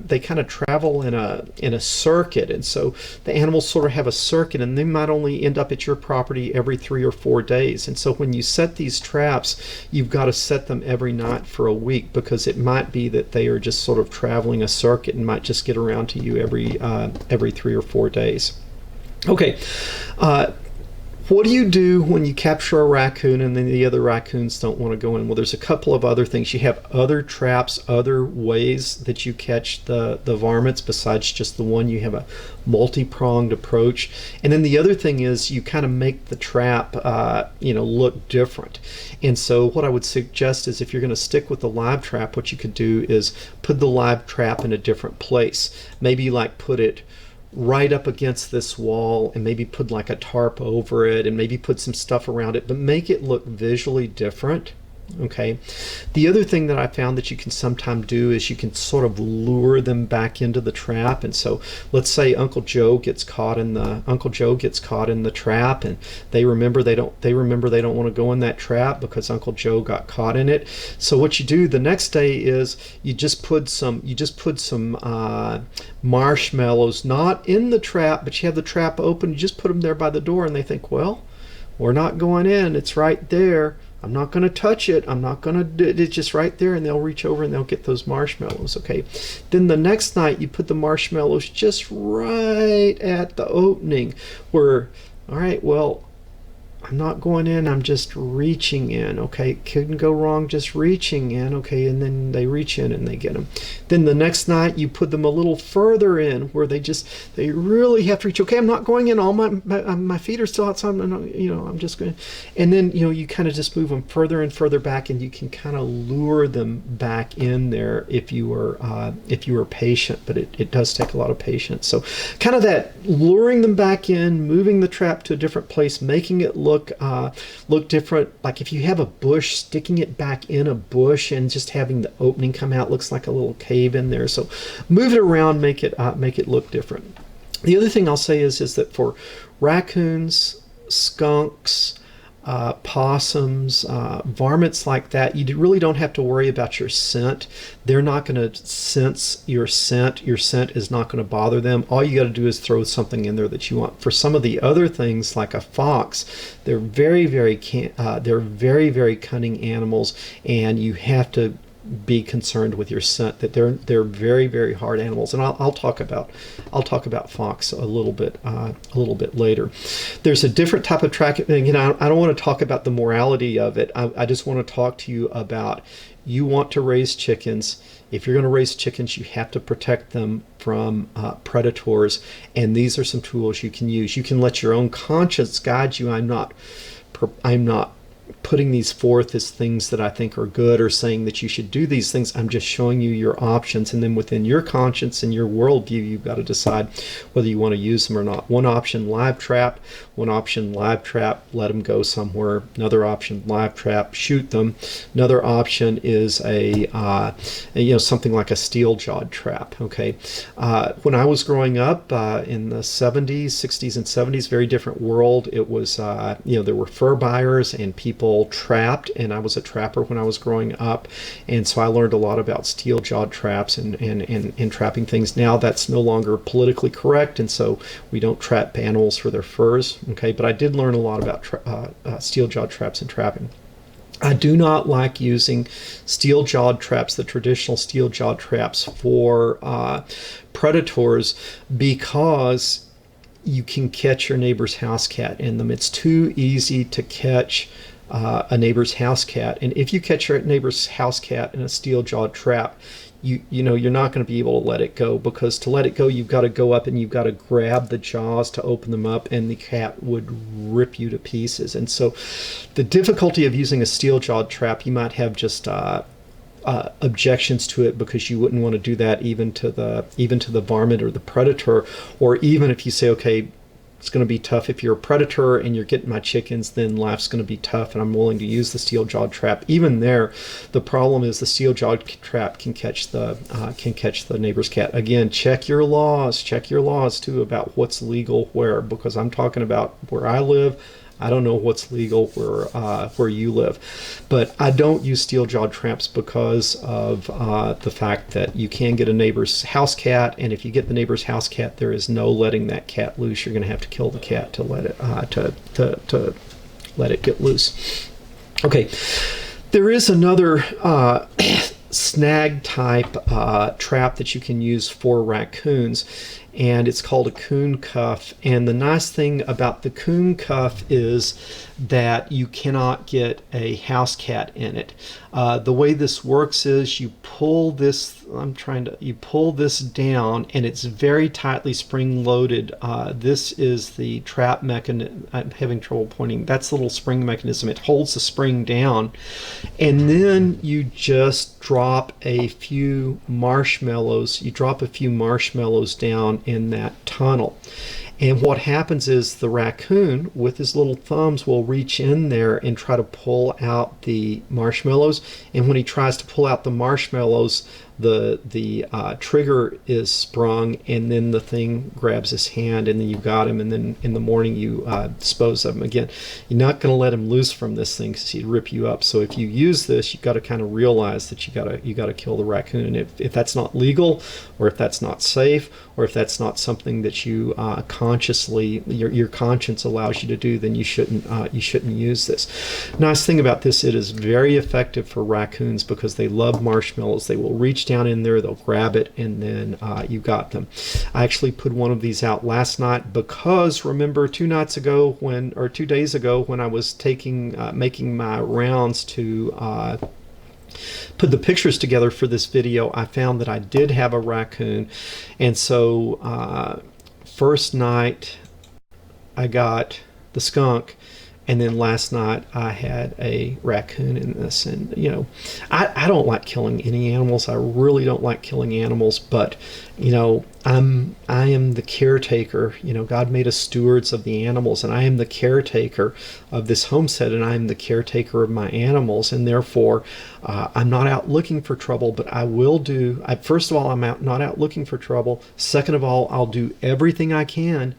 circuit, and so the animals sort of have a circuit, and they might only end up at your property every 3 or 4 days. And so when you set these traps, you've got to set them every night for a week, because it might be that they are just sort of traveling a circuit and might just get around to you every 3 or 4 days. Okay. What do you do when you capture a raccoon and then the other raccoons don't want to go in? Well, there's a couple of other things. You have other traps, other ways that you catch the varmints besides just the one. You have a multi-pronged approach. And then the other thing is you kind of make the trap look different. And so what I would suggest is, if you're going to stick with the live trap, what you could do is put the live trap in a different place. Maybe like put it right up against this wall, and maybe put like a tarp over it, and maybe put some stuff around it, but make it look visually different. Okay. The other thing that I found that you can sometimes do is you can sort of lure them back into the trap. And so let's say Uncle Joe gets caught in the trap, and they remember they don't want to go in that trap because Uncle Joe got caught in it. So what you do the next day is you just put some marshmallows, not in the trap, but you have the trap open, you just put them there by the door, and they think, well, we're not going in, it's right there, I'm not going to touch it, it's just right there, and they'll reach over and they'll get those marshmallows. Okay. Then the next night you put the marshmallows just right at the opening where, all right, well, I'm not going in, I'm just reaching in. Okay, couldn't go wrong, just reaching in. Okay, and then they reach in and they get them. Then the next night you put them a little further in where they really have to reach. Okay, I'm not going in, all my feet are still outside, I'm just going. And then you kind of just move them further and further back, and you can kind of lure them back in there if you were patient. But it does take a lot of patience. So kind of that luring them back in, moving the trap to a different place, making it look different. Like if you have a bush, sticking it back in a bush and just having the opening come out looks like a little cave in there. So move it around, make it look different. The other thing I'll say is that for raccoons, skunks, possums, varmints like that, you really don't have to worry about your scent. They're not going to sense your scent. Your scent is not going to bother them. All you got to do is throw something in there that you want. For some of the other things, like a fox, they're they're very cunning animals, and you have to be concerned with your scent. That they're very hard animals, and I'll talk about fox a little bit later. There's a different type of tracking. You know, I don't want to talk about the morality of it. I just want to talk to you about, you want to raise chickens. If you're going to raise chickens, you have to protect them from predators, and these are some tools you can use. You can let your own conscience guide you. I'm not putting these forth as things that I think are good or saying that you should do these things. I'm just showing you your options, and then within your conscience and your worldview, you've got to decide whether you want to use them or not. One option, live trap. One option, live trap, let them go somewhere. Another option, live trap, shoot them. Another option is something like a steel-jawed trap. Okay, when I was growing up in the 70s, 60s, and 70s, very different world. It was there were fur buyers and people trapped, and I was a trapper when I was growing up, and so I learned a lot about steel-jawed traps and trapping things. Now that's no longer politically correct, and so we don't trap animals for their furs. Okay, but I did learn a lot about steel-jawed traps and trapping. I do not like using steel-jawed traps, the traditional steel-jawed traps, for predators, because you can catch your neighbor's house cat in them. It's too easy to catch a neighbor's house cat, and if you catch your neighbor's house cat in a steel-jawed trap, you're not going to be able to let it go, because to let it go, you've got to go up and you've got to grab the jaws to open them up, and the cat would rip you to pieces. And so the difficulty of using a steel-jawed trap, you might have just objections to it, because you wouldn't want to do that even to the varmint or the predator. Or even if you say, okay, it's going to be tough if you're a predator and you're getting my chickens, then life's going to be tough, and I'm willing to use the steel-jawed trap. Even there, the problem is the steel-jawed trap can catch the neighbor's cat. Again, check your laws too about what's legal where, because I'm talking about where I live. I don't know what's legal where you live, but I don't use steel-jawed traps because of the fact that you can get a neighbor's house cat, and if you get the neighbor's house cat, there is no letting that cat loose. You're going to have to kill the cat to let it to let it get loose. Okay, there is another snag type trap that you can use for raccoons, and it's called a Coon Cuff. And the nice thing about the Coon Cuff is that you cannot get a house cat in it. The way this works is you pull this, you pull this down, and it's very tightly spring loaded. This is the trap mechanism. I'm having trouble pointing. That's the little spring mechanism. It holds the spring down, and then you just drop a few marshmallows. You drop a few marshmallows down in that tunnel. And what happens is the raccoon, with his little thumbs, will reach in there and try to pull out the marshmallows. And when he tries to pull out the marshmallows, the trigger is sprung, and then the thing grabs his hand, and then you got him, and then in the morning you dispose of him. Again, you're not going to let him loose from this thing because he'd rip you up. So if you use this, you've got to kind of realize that you got to kill the raccoon. And if that's not legal, or if that's not safe, or if that's not something that you consciously, your conscience allows you to do, then you shouldn't use this. Nice thing about this, it is very effective for raccoons because they love marshmallows. They will reach down in there, they'll grab it, and then you got them. I actually put one of these out last night because, remember, 2 days ago when I was making my rounds to put the pictures together for this video, I found that I did have a raccoon. And so first night I got the skunk, and then last night I had a raccoon in this. And I don't like killing any animals. I really don't like killing animals, but I am the caretaker. God made us stewards of the animals, and I am the caretaker of this homestead, and I am the caretaker of my animals, and therefore I'm not out looking for trouble, but I will do. First of all, I'm not out looking for trouble. Second of all, I'll do everything I can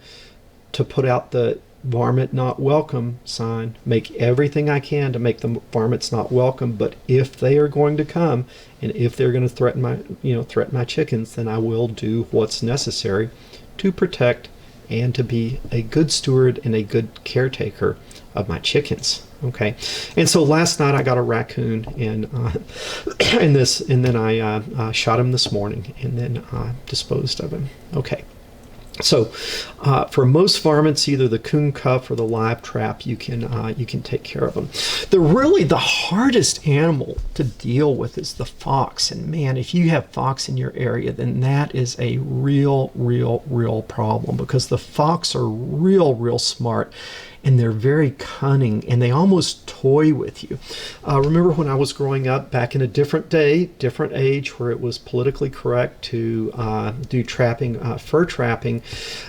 to put out the varmint not welcome sign, make everything I can to make the varmints not welcome. But if they are going to come, and if they're going to threaten my chickens, then I will do what's necessary to protect and to be a good steward and a good caretaker of my chickens. Okay, and so last night I got a raccoon, and then I shot him this morning, and then disposed of him. Okay. So, for most varmints, either the Coon Cuff or the live trap, you can take care of them. The hardest animal to deal with is the fox. And man, if you have fox in your area, then that is a real problem, because the fox are real smart. And they're very cunning, and they almost toy with you. Remember when I was growing up, back in a different day, different age, where it was politically correct to do trapping, fur trapping,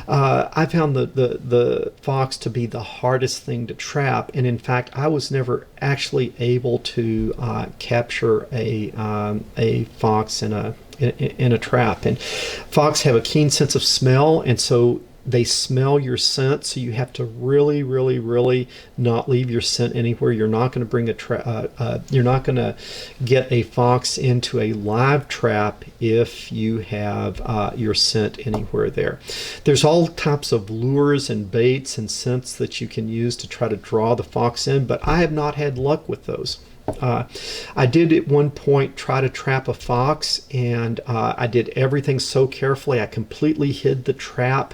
I found the fox to be the hardest thing to trap. And in fact, I was never actually able to capture a fox in a trap. And fox have a keen sense of smell, and so they smell your scent, so you have to really not leave your scent anywhere. You're not going to bring you're not going to get a fox into a live trap if you have your scent anywhere there. There's all types of lures and baits and scents that you can use to try to draw the fox in, but I have not had luck with those. I did at one point try to trap a fox, and I did everything so carefully. I completely hid the trap.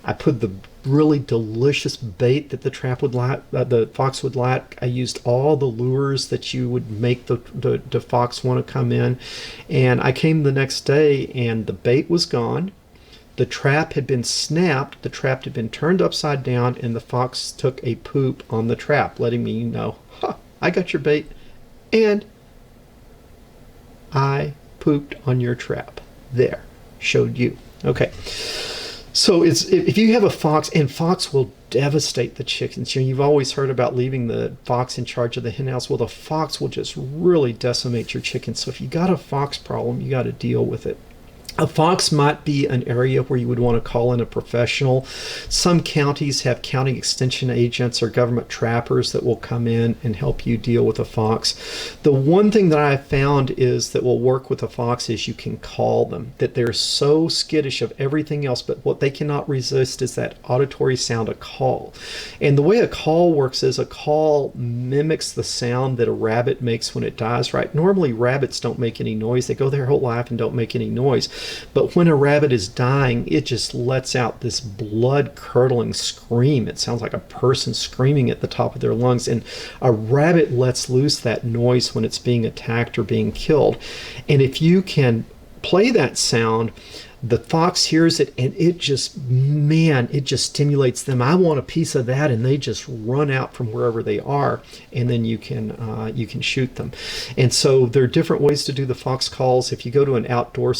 I put the really delicious bait that the fox would like. I used all the lures that you would make the fox want to come in. And I came the next day, and the bait was gone. The trap had been snapped. The trap had been turned upside down, and the fox took a poop on the trap, letting me know, I got your bait, and I pooped on your trap. There, showed you. Okay. So if you have a fox, and fox will devastate the chickens. You've always heard about leaving the fox in charge of the hen house. Well, the fox will just really decimate your chickens. So if you got a fox problem, you got to deal with it. A fox might be an area where you would want to call in a professional. Some counties have county extension agents or government trappers that will come in and help you deal with a fox. The one thing that I found is that will work with a fox is you can call them, that they're so skittish of everything else, but what they cannot resist is that auditory sound, a call. And the way a call works is a call mimics the sound that a rabbit makes when it dies, right? Normally rabbits don't make any noise. They go their whole life and don't make any noise. But when a rabbit is dying, it just lets out this blood-curdling scream. It sounds like a person screaming at the top of their lungs. And a rabbit lets loose that noise when it's being attacked or being killed. And if you can play that sound, the fox hears it, and it just stimulates them. I want a piece of that, and they just run out from wherever they are, and then you can shoot them. And so there are different ways to do the fox calls. If you go to an outdoor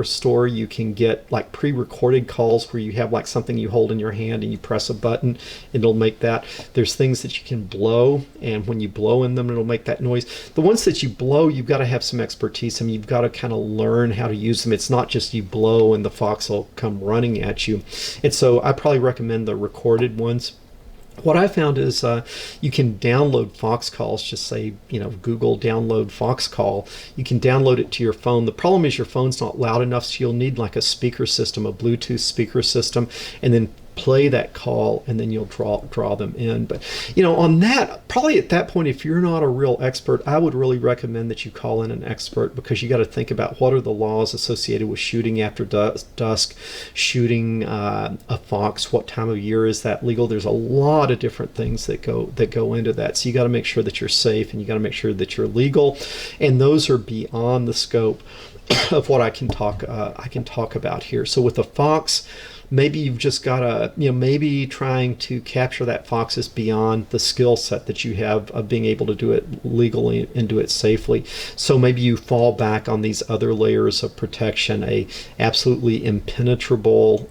store, you can get like pre-recorded calls where you have like something you hold in your hand and you press a button, and it'll make that. There's things that you can blow, and when you blow in them, it'll make that noise. The ones that you blow, you've got to have some expertise. I mean, you've got to kind of learn how to use them. It's not just you blow and the fox will come running at you. And so I probably recommend the recorded ones. What I found is you can download fox calls. Just say, Google download fox call. You can download it to your phone. The problem is your phone's not loud enough, so you'll need like a speaker system, a Bluetooth speaker system, and then play that call, and then you'll draw them in. But on that, probably at that point, if you're not a real expert, I would really recommend that you call in an expert, because you got to think about what are the laws associated with shooting after dusk, shooting a fox, what time of year is that legal. There's a lot of different things that go into that, so you got to make sure that you're safe, and you got to make sure that you're legal, and those are beyond the scope of what I can talk about here. So with a fox, maybe you've just got to, maybe trying to capture that fox is beyond the skill set that you have of being able to do it legally and do it safely. So maybe you fall back on these other layers of protection, a absolutely impenetrable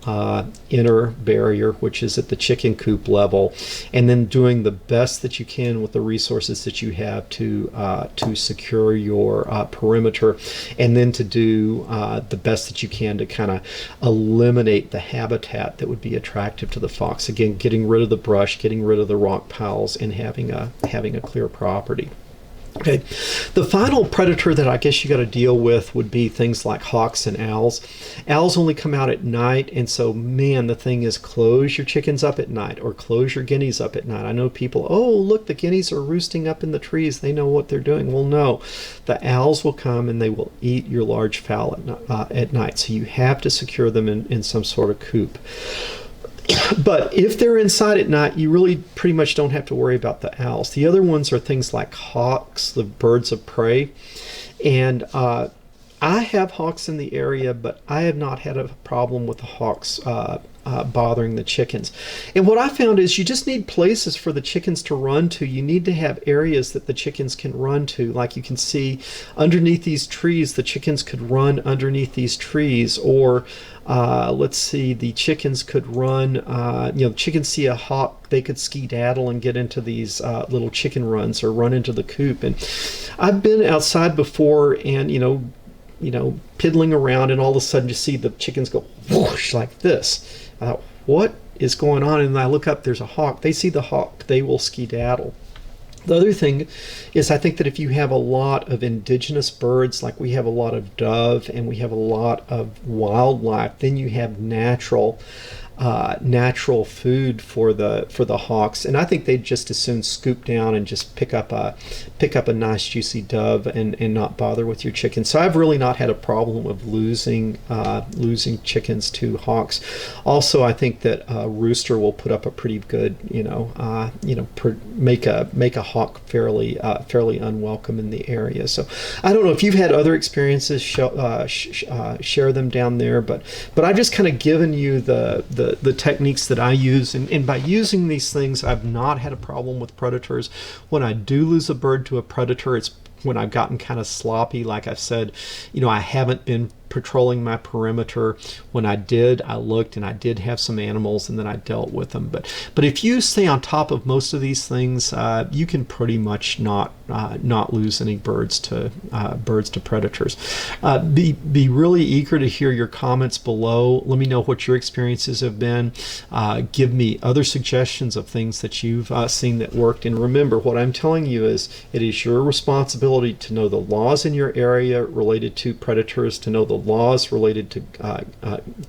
inner barrier, which is at the chicken coop level, and then doing the best that you can with the resources that you have to secure your perimeter, and then to do the best that you can to kind of eliminate the habit habitat that would be attractive to the fox. Again, getting rid of the brush, getting rid of the rock piles, and having a clear property. Okay, the final predator that I guess you got to deal with would be things like hawks and owls. Owls only come out at night, and so, man, the thing is, close your chickens up at night or close your guineas up at night. I know people, oh, look, the guineas are roosting up in the trees. They know what they're doing. Well, no, the owls will come and they will eat your large fowl at night, so you have to secure them in some sort of coop. But if they're inside at night, you really pretty much don't have to worry about the owls. The other ones are things like hawks, the birds of prey. And I have hawks in the area, but I have not had a problem with the hawks bothering the chickens. And what I found is you just need places for the chickens to run to. You need to have areas that the chickens can run to. Like you can see underneath these trees, the chickens could run underneath these trees. Or let's see, the chickens could run, chickens see a hawk, they could skedaddle and get into these little chicken runs or run into the coop. And I've been outside before and, piddling around, and all of a sudden you see the chickens go whoosh like this. I thought, what is going on? And I look up, there's a hawk. They see the hawk, they will skedaddle. The other thing is, I think that if you have a lot of indigenous birds, like we have a lot of dove and we have a lot of wildlife, then you have natural food for the hawks, and I think they'd just as soon scoop down and just pick up a nice juicy dove and not bother with your chickens. So I've really not had a problem of losing chickens to hawks. Also, I think that a rooster will put up a pretty good make a hawk fairly unwelcome in the area. So I don't know if you've had other experiences, share them down there, but I've just kind of given you the techniques that I use, and by using these things, I've not had a problem with predators. When I do lose a bird to a predator, it's when I've gotten kind of sloppy. Like I've said, I haven't been patrolling my perimeter. When I did, I looked and I did have some animals, and then I dealt with them. But if you stay on top of most of these things, you can pretty much not lose any birds to predators. Be really eager to hear your comments below. Let me know what your experiences have been. Give me other suggestions of things that you've seen that worked. And remember, what I'm telling you is it is your responsibility to know the laws in your area related to predators, to know the laws related to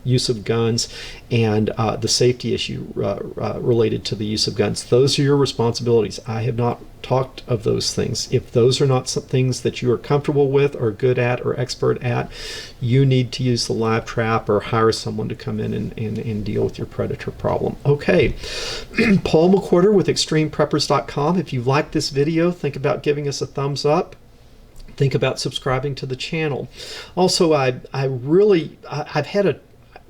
use of guns, and the safety issue related to the use of guns. Those are your responsibilities. I have not talked of those things. If those are not some things that you are comfortable with or good at or expert at, you need to use the live trap or hire someone to come in and deal with your predator problem. Okay, Paul McWhorter with ExtremePreppers.com. If you like this video, think about giving us a thumbs up. Think about subscribing to the channel. Also, I've had a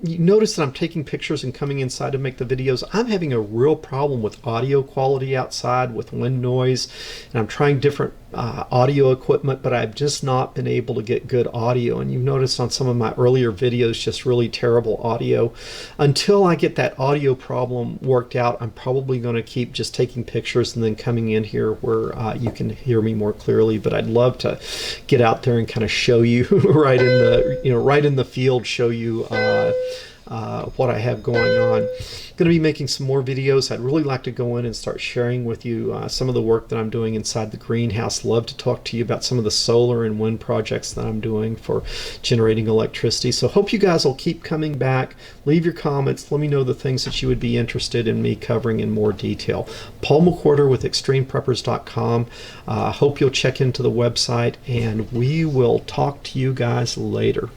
you notice that I'm taking pictures and coming inside to make the videos. I'm having a real problem with audio quality outside, with wind noise, and I'm trying different audio equipment, but I've just not been able to get good audio. And you've noticed on some of my earlier videos just really terrible audio. Until I get that audio problem worked out, I'm probably going to keep just taking pictures and then coming in here where you can hear me more clearly. But I'd love to get out there and kind of show you right in the field, show you what I have going on. Going to be making some more videos. I'd really like to go in and start sharing with you some of the work that I'm doing inside the greenhouse. Love to talk to you about some of the solar and wind projects that I'm doing for generating electricity. So hope you guys will keep coming back. Leave your comments. Let me know the things that you would be interested in me covering in more detail. Paul McWhorter with ExtremePreppers.com. Hope you'll check into the website, and we will talk to you guys later.